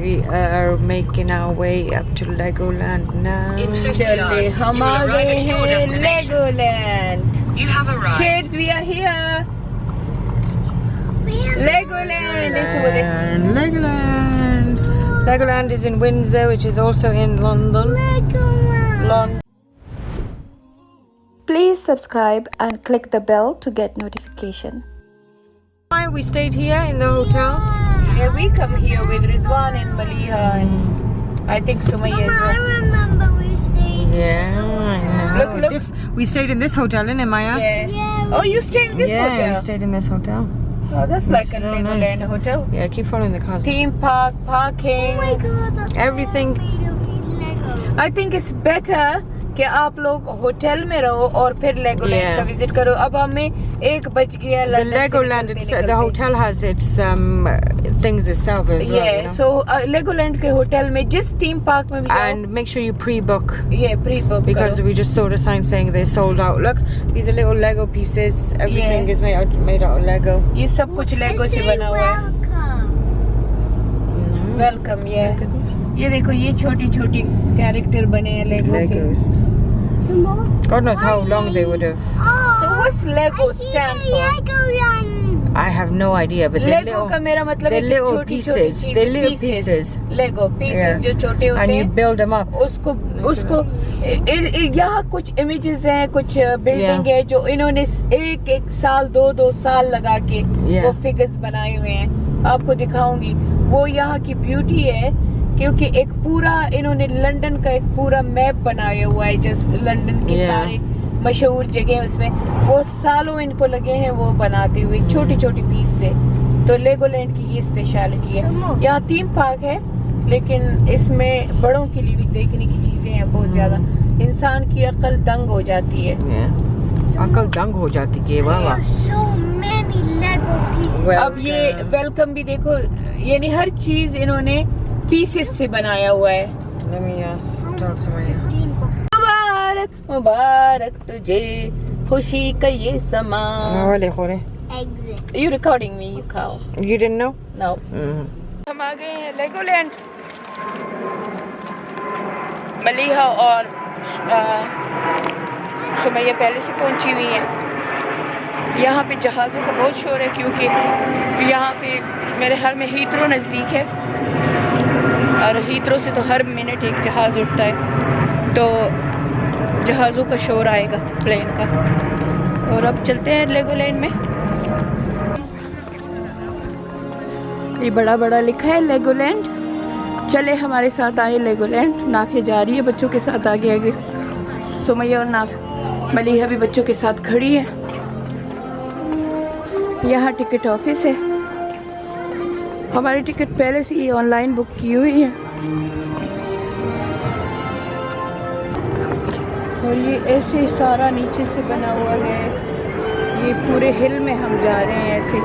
we are making our way up to Legoland now. In 50 yards, you will arrive at your destination. Legoland. You have arrived. Kids, we are here. Legoland. And Legoland. Legoland is in Windsor, which is also in London. London. Please subscribe and click the bell to get notification. We stayed here in the hotel. Yeah, we come here with Rizwan and Maliha and I think Sumaya as well. I remember we stayed. Yeah, I know. Look. We stayed in this hotel, innit, Maya? Yeah. Oh, you stayed in this yeah, hotel? we stayed in this hotel. Oh, that's like a so Legoland nice. hotel. Yeah, keep following the cars. Theme park, parking. Oh my god. that's Everything. Lego. I think it's better कि आप लोग hotel में रहो और फिर Legoland का visit करो. अब हमें 1 बज गया. The Legoland, the hotel has its things itself as well. Yeah, you know? so Legoland के होटल में जिस थीम पार्क में भी जाओ. And make sure you pre-book. Yeah, pre-book. Because we just saw the sign saying they're sold out. Look, these are little Lego pieces. Everything is made out of Lego. ये सब कुछ लेगो से बना हुआ है. Welcome, yeah. Look at this. ये देखो ये छोटी छोटी कैरेक्टर बने हैं लेगो से. Legos. God knows how long they would have. So what's Lego stand for? Legoland. I have no idea, but they're Lego का मेरा मतलब है they're कि little छोटी pieces. छोटी चीजें. They're little pieces. Lego pieces Yeah. जो छोटे होते And you हैं. build them up. उसको यहाँ कुछ इमेजेस हैं, कुछ बिल्डिंग है जो इन्होंने एक साल 2 साल लगा के वो फिगर्स बनाए हुए हैं. आपको दिखाऊंगी. वो यहाँ की ब्यूटी है क्योंकि एक पूरा इन्होंने लंदन का एक पूरा मैप बनाया हुआ है. जस्ट लंदन के सारे मशहूर जगह उसमें वो सालों इनको लगे हैं वो बनाते हुए छोटी छोटी पीस से. तो लेगोलैंड की ये स्पेशलिटी है. यहाँ थीम पार्क है लेकिन इसमें बड़ों के लिए भी देखने की चीजें हैं बहुत ज्यादा. इंसान की अकल दंग हो जाती है. अकल दंग हो जाती है. वाह वाह. So many Lego pieces. अब ये वेलकम भी देखो, यानी हर चीज इन्होंने पीसेस से बनाया हुआ है. Let me talk to my. मुबारक मुबारक तुझे खुशी का ये समा. Exit. You recording me, you cow? You didn't know? No. Mm-hmm. हम आ गए हैं लेगोलैंड. मलिहा और सुमैया पहले से पहुंची हुई हैं. यहाँ पे जहाज़ों का बहुत शोर है क्योंकि यहाँ पे मेरे ख्याल में हीथ्रो नज़दीक है और हीथ्रो से तो हर मिनट एक जहाज़ उठता है तो जहाज़ों का शोर आएगा प्लेन का. और अब चलते हैं लेगोलैंड में. ये बड़ा बड़ा लिखा है लेगोलैंड. चले हमारे साथ आए लेगोलैंड. नाफिया जा रही है बच्चों के साथ आगे आगे. सुमैया और मलिहा भी बच्चों के साथ खड़ी है. यहाँ टिकट ऑफिस है. हमारी टिकट पहले से ही ऑनलाइन बुक की हुई है. और ये ऐसे सारा नीचे से बना हुआ है. ये पूरे हिल में हम जा रहे हैं ऐसे.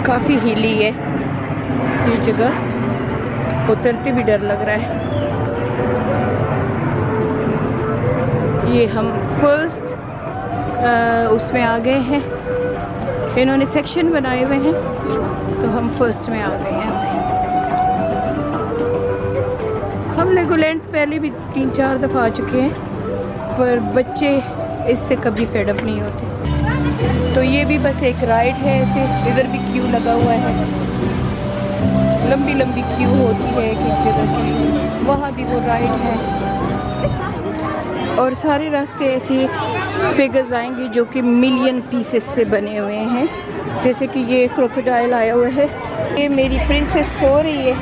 काफ़ी हिली है ये जगह. उतरते भी डर लग रहा है. ये हम फर्स्ट उसमें आ गए हैं. इन्होंने सेक्शन बनाए हुए हैं तो हम फर्स्ट में आ गए हैं. हम लेगोलैंड पहले भी 3-4 दफ़ा आ चुके हैं पर बच्चे इससे कभी फेडअप नहीं होते. तो ये भी बस एक राइड है ऐसे. इधर भी क्यू लगा हुआ है. लंबी लंबी क्यू होती है एक एक जगह के लिए. वहाँ भी वो राइड है. और सारे रास्ते ऐसे फिगर्स आएंगे जो कि मिलियन पीसेस से बने हुए हैं. जैसे कि ये क्रोकोडाइल आया हुआ है. ये मेरी प्रिंसेस सो रही है.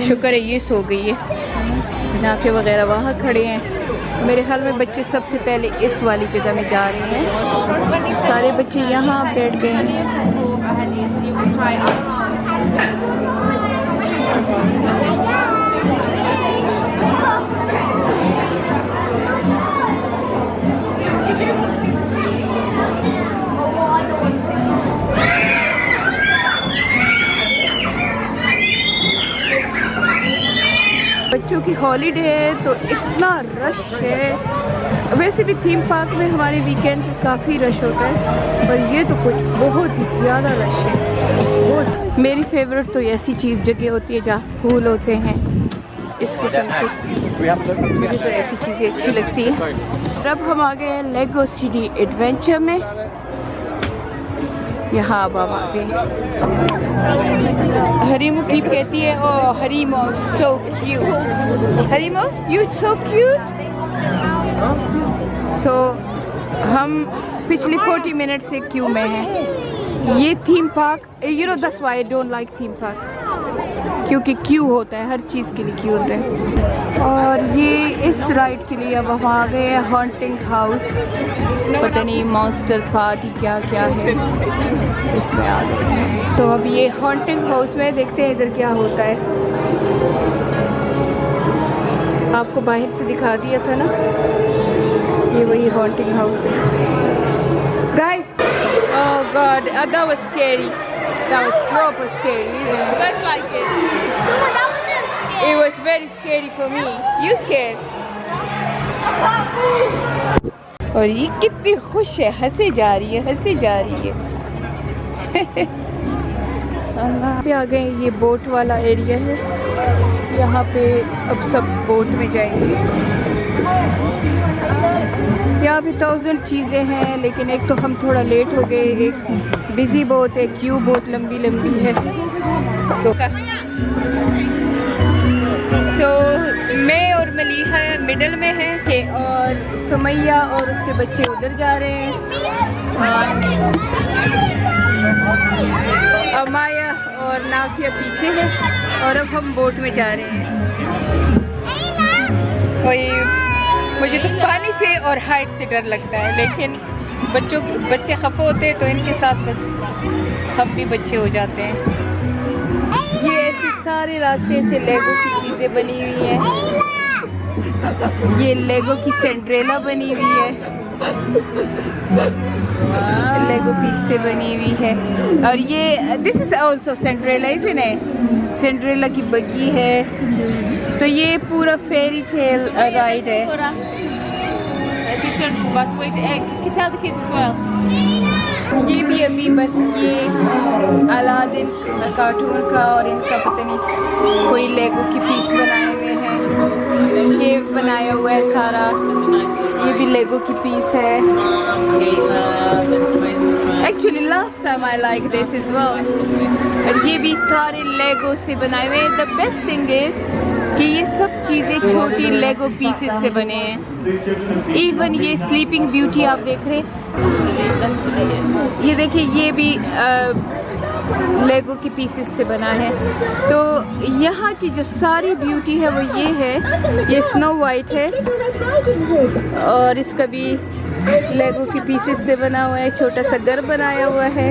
शुक्र है ये सो गई है. नाफे वगैरह वहाँ खड़े हैं. मेरे ख्याल में बच्चे सबसे पहले इस वाली जगह में जा रहे हैं. सारे बच्चे यहाँ बैठ गए हैं. बच्चों की हॉलीडे है तो इतना रश है वैसे भी थीम पार्क में हमारे वीकेंड पे काफ़ी रश होता है, पर ये तो कुछ बहुत ही ज़्यादा रश है, बहुत। मेरी फेवरेट तो ऐसी चीज़ जगह होती है जहाँ फूल होते हैं इस किस्म की, मुझे तो ऐसी चीज़ें अच्छी लगती है। अब हम आ गए हैं लेगो सिटी एडवेंचर में। यहाँ अब हम आ गए। हरीमो कीप कहती है, ओ हरीमो सो क्यूट, हरीमो यू सो क्यूट। तो हम पिछले 40 मिनट से क्यू में हैं। ये theme park, you know that's why I don't like theme park, क्योंकि क्यू होता है, हर चीज़ के लिए क्यू होता है। और ये इस राइड के लिए अब हम आ गए हैं हॉन्टिंग हाउस, पता नहीं मॉन्स्टर पार्टी क्या क्या है, इसमें आ गए। तो अब ये हॉन्टिंग हाउस में देखते हैं इधर क्या होता है। आपको बाहर से दिखा दिया था ना, ये वही हॉन्टिंग हाउस है। Guys, oh god, that was scary. That was proper scary, isn't it? That's like it. No, that wasn't scary. It was very scary for me. You scared? और ये कितनी खुश है, हंसे जा रही है, हंसे जा रही है। अल्लाह, पे आ गए। ये बोट वाला एरिया है, यहाँ पे अब सब बोट में जाएंगे। यहाँ पे 1000 चीज़ें हैं, लेकिन एक तो हम थोड़ा लेट हो गए, एक बिजी बहुत है, क्यू बहुत लंबी लंबी है। तो मैं और मलीहा मिडल में है, और सुमैया और उसके बच्चे उधर जा रहे हैं, अमाया और नाफिया पीछे है, और अब हम बोट में जा रहे हैं। मुझे तो पानी से और हाइट से डर लगता है, लेकिन बच्चे खफा होते हैं तो इनके साथ बस हम भी बच्चे हो जाते हैं। ये ऐसे सारे रास्ते से लेगो की चीज़ें बनी हुई हैं। ये लेगो की सिंड्रेला बनी हुई है, लेगो पीस से बनी हुई है। और ये this is also Cinderella, isn't it? Cinderella की बग्गी है। तो ये पूरा फेरी टेल राइड है। ये भी अभी बस ये अलादीन कार्टून का और इनका पता नहीं कोई लेगो की पीस बनाए हुए हैं, ये बनाया हुआ है सारा, ये भी लेगो की पीस है। Actually last time I like this is well. और ये भी सारे लेगो से बनाए हुए हैं। द बेस्ट थिंग इज कि ये सब चीज़ें छोटी लेगो पीसेस से बने हैं। इवन ये स्लीपिंग ब्यूटी आप देख रहे हैं, ये देखिए, ये भी लेगो की पीसेस से बना है। तो यहाँ की जो सारी ब्यूटी है वो ये है, ये स्नो वाइट है, और इसका भी लेगो की पीसेस से बना हुआ है, छोटा सा घर बनाया हुआ है।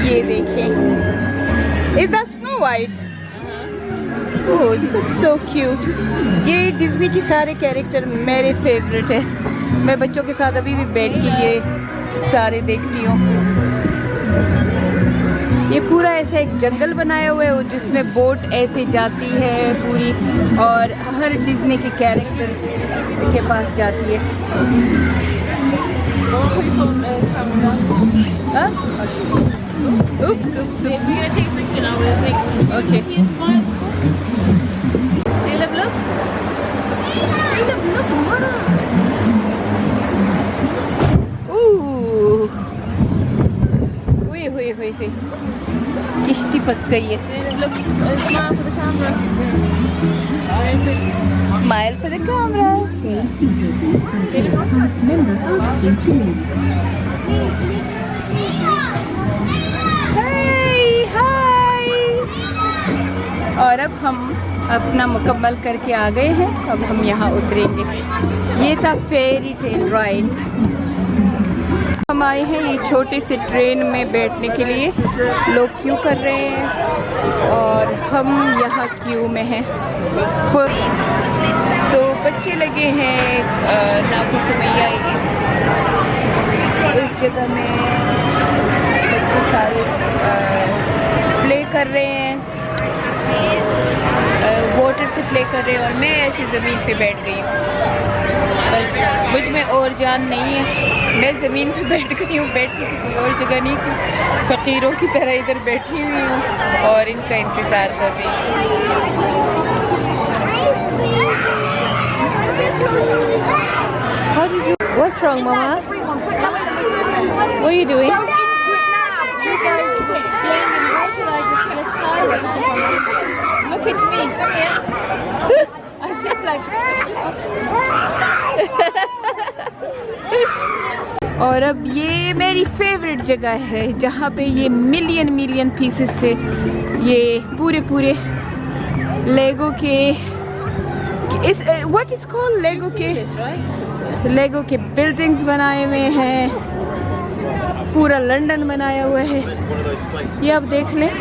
ये देखें, is that snow white? Oh, so cute. ये डिज्नी की सारे कैरेक्टर मेरे फेवरेट है। मैं बच्चों के साथ अभी भी बैठ के ये सारे देखती हूँ। ये पूरा ऐसा एक जंगल बनाया हुआ है जिसमें बोट ऐसे जाती है पूरी, और हर डिज्नी के कैरेक्टर के पास जाती है। Oops, oops, oops. We're gonna take a picture now. We'll take. Okay. Caleb, look. Caleb, look. Mama. Ooh. हुई हुई हुई, किश्ती फंस गई है। Look, smile for the camera. Smile for the camera. Stay seated until the cast member asks you to leave. और अब हम अपना मुकम्मल करके आ गए हैं, अब हम यहाँ उतरेंगे। ये था फेरी टेल राइड। हम आए हैं ये छोटे से ट्रेन में बैठने के लिए, लोग क्यू कर रहे हैं और हम यहाँ क्यू में हैं। तो बच्चे लगे हैं नाफी सुमैया इस जगह में, बच्चे सारे प्ले कर रहे हैं। वाटर से प्ले कर रहे हैं और मैं ऐसी ज़मीन पे बैठ गई हूँ। बस मुझ में और जान नहीं है, मैं ज़मीन पे बैठ गई हूँ, बैठने की कोई और जगह नहीं थी। फ़कीरों की तरह इधर बैठी हुई हूँ और इनका इंतज़ार कर रही हूँ। What's wrong, Mama? What are you doing? You guys was playing in water, I just get tired. Look at me. I sit like और अब ये मेरी फेवरेट जगह है जहाँ पे ये मिलियन पीसेस से ये पूरे लेगो के इस व्हाट इज कॉल्ड लेगो के बिल्डिंग्स बनाए हुए हैं। पूरा लंदन बनाया हुआ है। ये आप देख लें,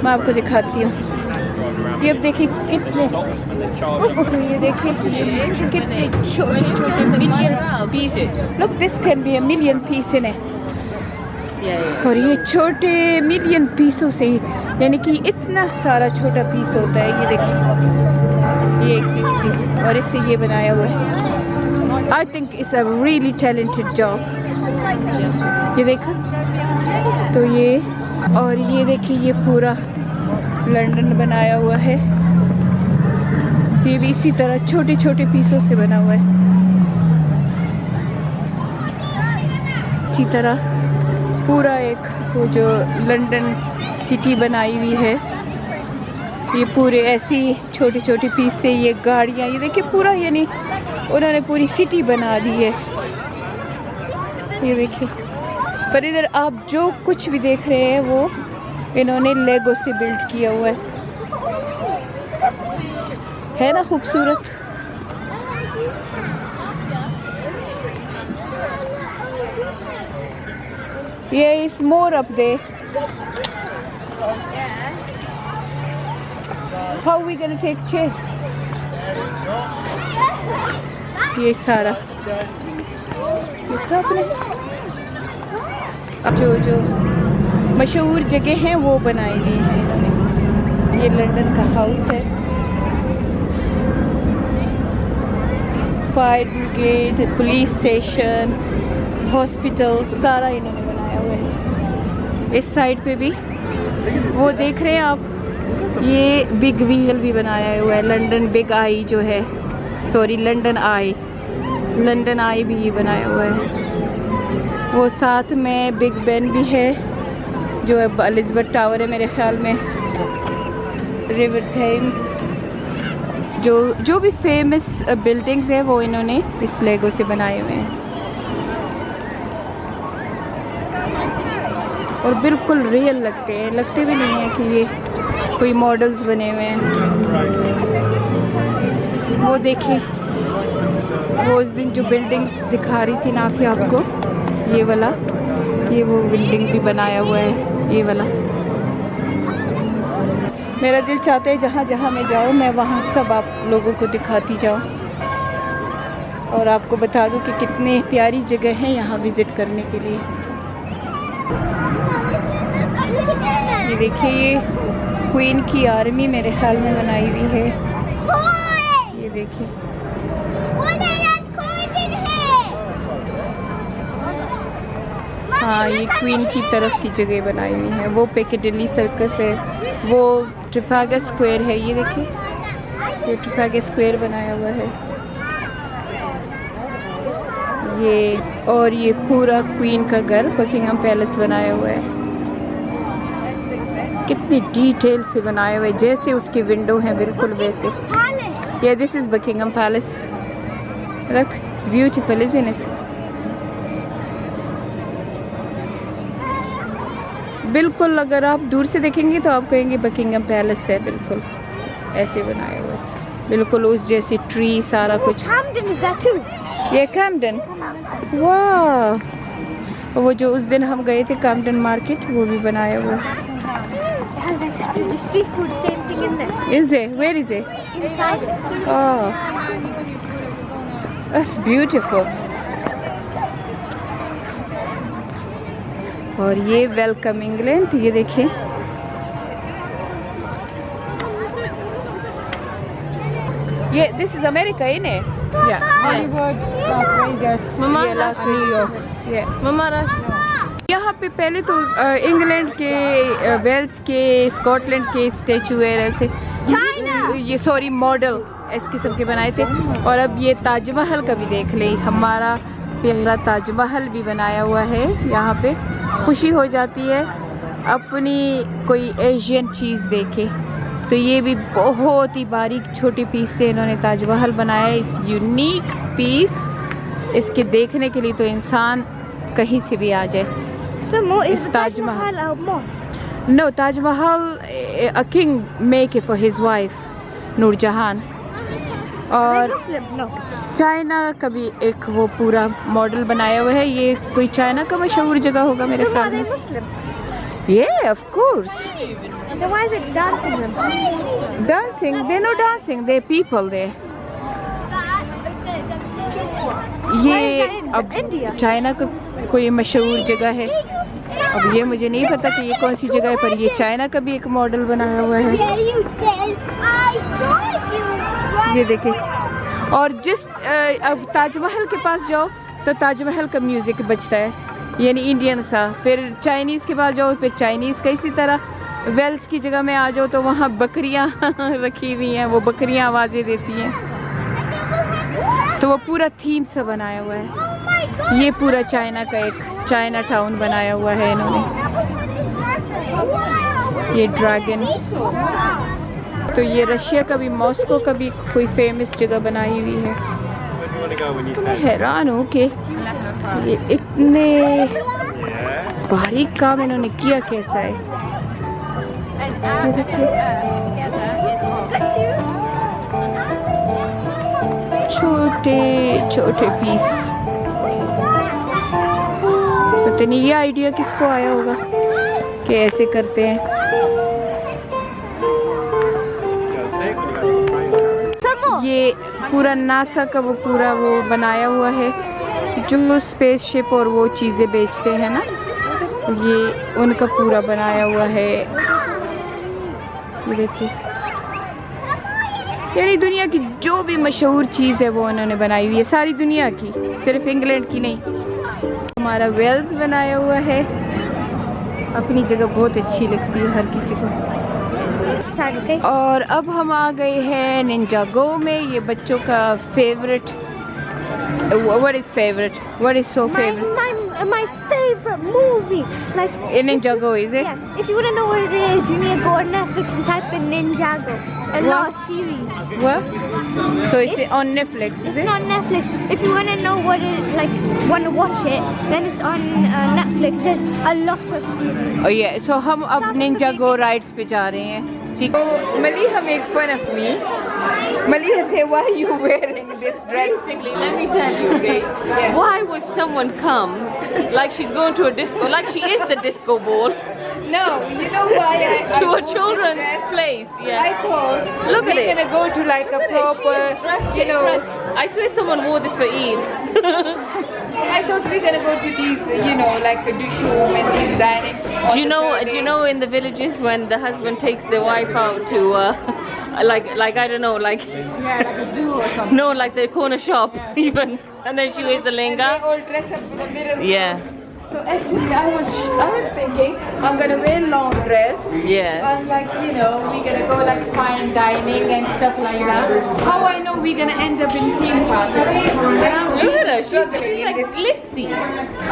मैं आपको दिखाती हूँ। ये अब देखिए कितने, ये देखिए कितने छोटे million piece. Look, this can be a million piece इन है। और ये छोटे मिलियन पीसों से ही, यानी कि इतना सारा छोटा पीस होता है। ये देखिए, ये एक पीस और इससे ये बनाया हुआ है। I think it's a really talented job. ये देखा तो ये, और ये देखिए ये पूरा लंदन बनाया हुआ है। ये भी इसी तरह छोटे पीसों से बना हुआ है। इसी तरह पूरा एक वो जो लंदन सिटी बनाई हुई है, ये पूरे ऐसी छोटे पीस से ये गाड़ियाँ, ये देखिए पूरा, यानी उन्होंने पूरी सिटी बना दी है। ये देखिए, पर इधर आप जो कुछ भी देख रहे हैं वो इन्होंने लेगो से बिल्ड किया हुआ है ना खूबसूरत। ये इस मोर अप दे। How we gonna take chair? ये सारा देखा आपने, जो मशहूर जगह हैं वो बनाई गई हैं इन्होंने। ये लंदन का हाउस है, fire brigade, police station, hospital, सारा इन्होंने बनाया हुआ है। इस साइड पे भी वो देख रहे हैं आप, ये बिग व्हील भी बनाया हुआ है। लंदन बिग आई जो है, सॉरी लंदन आई भी ये बनाया हुआ है। वो साथ में बिग बेन भी है जो एलिज़ाबेथ टावर है मेरे ख्याल में। रिवर थेम्स, जो भी फेमस बिल्डिंग्स हैं वो इन्होंने इस लेगो से बनाए हुए हैं और बिल्कुल रियल लगते हैं, लगते भी नहीं हैं कि ये कोई मॉडल्स बने हुए हैं। वो देखिए, वो उस दिन जो बिल्डिंग्स दिखा रही थी ना कि आपको, ये वाला, ये वो बिल्डिंग भी बनाया हुआ है, ये वाला। मेरा दिल चाहता है जहाँ जहाँ मैं जाऊँ मैं वहाँ सब आप लोगों को दिखाती जाऊँ और आपको बता दूँ कि कितनी प्यारी जगह है यहाँ विज़िट करने के लिए। ये देखिए, ये क्वीन की आर्मी मेरे ख्याल में बनाई हुई है। ये देखिए, हाँ, ये क्वीन की तरफ की जगह बनाई हुई है। वो पिकेडिली सर्कस है, वो ट्रफालगर स्क्वायर है। ये देखिए, ये ट्रफालगर स्क्वायर बनाया हुआ है ये। और ये पूरा क्वीन का घर बकिंगम पैलेस बनाया हुआ है। कितनी डिटेल से बनाया हुआ है, जैसे उसकी विंडो है बिल्कुल वैसे। Yeah, this is Buckingham Palace. Look, it's beautiful, isn't it? बिल्कुल, अगर आप दूर से देखेंगे तो आप कहेंगे बकिंगम पैलेस है, बिल्कुल ऐसे बनाया हुआ है, बिल्कुल उस जैसी ट्री, सारा कुछ। Camden is that too? ये कैम्पटन, वाह, वो जो उस दिन हम गए थे कैम्पटन मार्केट, वो भी बनाया हुआ है। The street food, same thing in there. Is it? Where is it? Inside it. Oh, that's beautiful. और ये वेलकम इंग्लैंड, ये देखिए ये दिस इज अमेरिका ही ने Hollywood, Las Vegas, ये लास वेगास ये यहाँ पे पहले तो इंग्लैंड के वेल्स के स्कॉटलैंड के स्टैचू है ऐसे ये सॉरी मॉडल इस किस्म के बनाए थे। और अब ये ताजमहल का भी देख ले, हमारा प्यारा ताजमहल भी बनाया हुआ है यहाँ पे। खुशी हो जाती है अपनी कोई एशियन चीज़ देखे। तो ये भी बहुत ही बारीक छोटे पीस से इन्होंने ताजमहल बनाया है। इस यूनिक पीस इसके देखने के लिए तो इंसान कहीं से भी आ जाए। Is Taj Taj Mahal Mahal a mosque? No, Taj Mahal, a king make it for his wife, Noorjahan. और Muslim? No. चाइना का भी एक वो पूरा मॉडल बनाया हुआ है। ये कोई चाइना का मशहूर जगह होगा मेरे So are ख्याल they में। Muslim? Yeah, of course. Then why is it dancing them? Dancing, they're not dancing, they're people there. ये अब India? चाइना का कोई मशहूर जगह है। अब ये मुझे नहीं पता कि ये कौन सी जगह है, पर ये चाइना का भी एक मॉडल बनाया हुआ है। ये देखिए। और जिस अब ताजमहल के पास जाओ तो ताजमहल का म्यूजिक बजता है, यानी इंडियन सा। फिर चाइनीज़ के पास जाओ, फिर चाइनीज़ का। इसी तरह वेल्स की जगह में आ जाओ तो वहाँ बकरियाँ रखी हुई हैं, वो बकरियाँ आवाज़ें देती हैं। तो वो पूरा थीम सा बनाया हुआ है। ये पूरा चाइना का एक चाइना टाउन बनाया हुआ है इन्होंने। ये ड्रैगन। तो ये रशिया का भी, मॉस्को का भी कोई फेमस जगह बनाई हुई है। तो मैं हैरान हूँ कि ये इतने बारीक काम इन्होंने किया कैसा है। ये देखिए छोटे छोटे पीस। पता नहीं ये आइडिया किसको आया होगा कि ऐसे करते हैं। ये पूरा नासा का वो पूरा वो बनाया हुआ है जो स्पेसशिप और वो चीज़ें बेचते हैं ना, ये उनका पूरा बनाया हुआ है। ये देखिए, यानी दुनिया की जो भी मशहूर चीज़ है वो उन्होंने बनाई हुई है, सारी दुनिया की, सिर्फ इंग्लैंड की नहीं। हमारा वेल्स बनाया हुआ है, अपनी जगह बहुत अच्छी लगती है हर किसी को। और अब हम आ गए हैं निंजागो में। ये बच्चों का favourite. What is favorite? What is so favorite? My favorite movie. Like Ninjago, is it? Yeah. If you want to know what it is, you need to go on Netflix and type in Ninjago. A lot of series. What? So it's on Netflix, is It's it? not Netflix. If you want to know what it like, want to watch it, then it's on Netflix. There's a lot of series. Oh yeah. So हम अब Ninjago rides पे जा रहे हैं। ठीक। So Maliha make fun of me. Maliha say, why are you wearing this dress? Basically, let me tell you, okay, why would someone come like she's going to a disco, like she is the disco ball, No, you know why I to a wore this children's dress? place? I Yeah. thought Look at we're it. gonna go to like a proper, you know. I swear someone wore this for Eid. I thought we're gonna go to these, you know, like a dushum and these dining. Do you know in the villages when the husband takes the wife out to like I don't know, like Yeah, like a zoo or something. no, like the corner shop even, and then she wears the They lenga. all dress up with a mirror. Yeah. So actually, I was thinking I'm gonna wear long dress. Yeah. And like, you know, we're gonna go like fine dining and stuff like that. How I know we're gonna end up in theme park? Okay? And I'm Look at her. really struggling She's in like this. glitzy.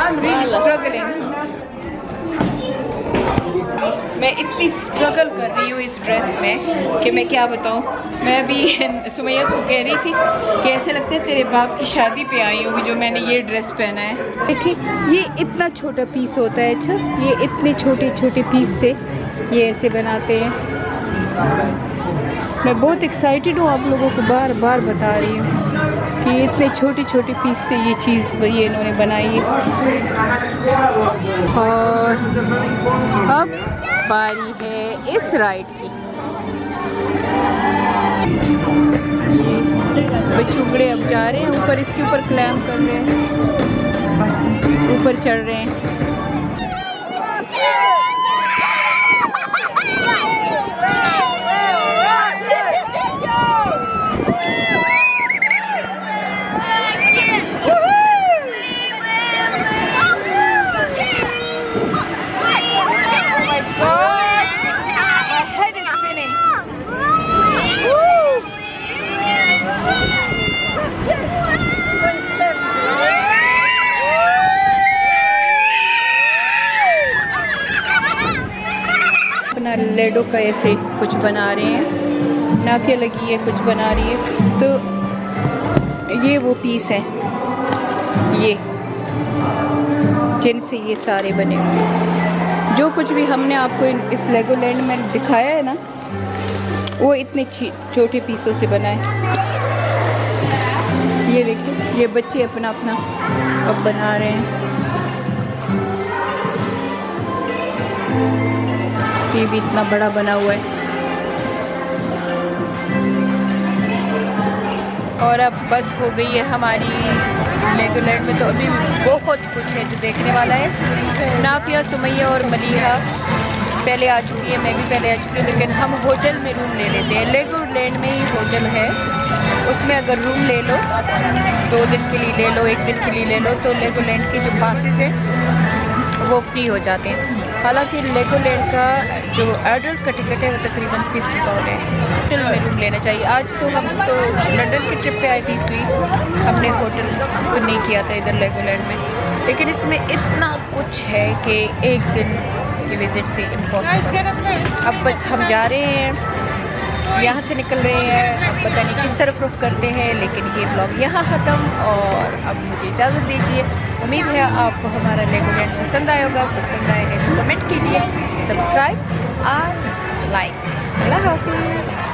I'm really struggling. मैं इतनी struggle कर रही हूँ इस dress में कि मैं क्या बताऊँ। मैं अभी सुमैया को कह रही थी कि ऐसे लगता है तेरे बाप की शादी पे आई होगी जो मैंने ये ड्रेस पहना है। देखिए, ये इतना छोटा पीस होता है। अच्छा, ये इतने छोटे छोटे पीस से ये ऐसे बनाते हैं। मैं बहुत एक्साइटेड हूँ, आप लोगों को बार बार बता रही हूँ कि इतने छोटे छोटे पीस से ये चीज़ ये इन्होंने बनाई है। और अब बारी है इस राइड की। बचुगड़े अब जा रहे हैं ऊपर, इसके ऊपर क्लैम कर रहे हैं, ऊपर चढ़ रहे हैं। लेडो का ऐसे कुछ बना रहे हैं, नाफिया लगी है, कुछ बना रही है। तो ये वो पीस है ये जिनसे ये सारे बने हुए हैं। जो कुछ भी हमने आपको इस लेगोलैंड में दिखाया है ना, वो इतने छोटे पीसों से बना है। ये देखिए, ये बच्चे अपना अपना अब बना रहे हैं। ये भी इतना बड़ा बना हुआ है। और अब बस हो गई है हमारी लेगोलैंड में, तो अभी बहुत कुछ है जो देखने वाला है। नाफिया, सुमैया और मलीहा पहले आ चुकी है, मैं भी पहले आ चुकी हूँ, लेकिन हम होटल में रूम ले लेते हैं। लेगोलैंड में ही होटल है, उसमें अगर रूम ले लो 2 दिन के लिए ले लो, 1 दिन के लिए ले लो, तो लेगोलैंड के जो पासेस हैं वो फ्री हो जाते हैं। हालांकि लेगोलैंड का जो एडल्ट का टिकट है वो तकरीबन 50 पाउंड है। होटल में रूम लेना चाहिए। आज तो हम तो लंदन की ट्रिप पे आए थे, इसलिए हमने होटल तो नहीं किया था इधर लेगोलैंड में, लेकिन इसमें इतना कुछ है कि 1 दिन की विज़िट से इम्पॉसिबल। अब बस हम जा रहे हैं, यहाँ से निकल रहे हैं, अब पता नहीं किस तरफ रुख करते हैं, लेकिन ये ब्लॉग यहाँ ख़त्म। और अब मुझे इजाज़त दीजिए। उम्मीद है आपको हमारा लेगोलैंड पसंद आया होगा। पसंद आएगा तो कमेंट कीजिए, सब्सक्राइब और लाइक। अल्लाह हाफ़िज़।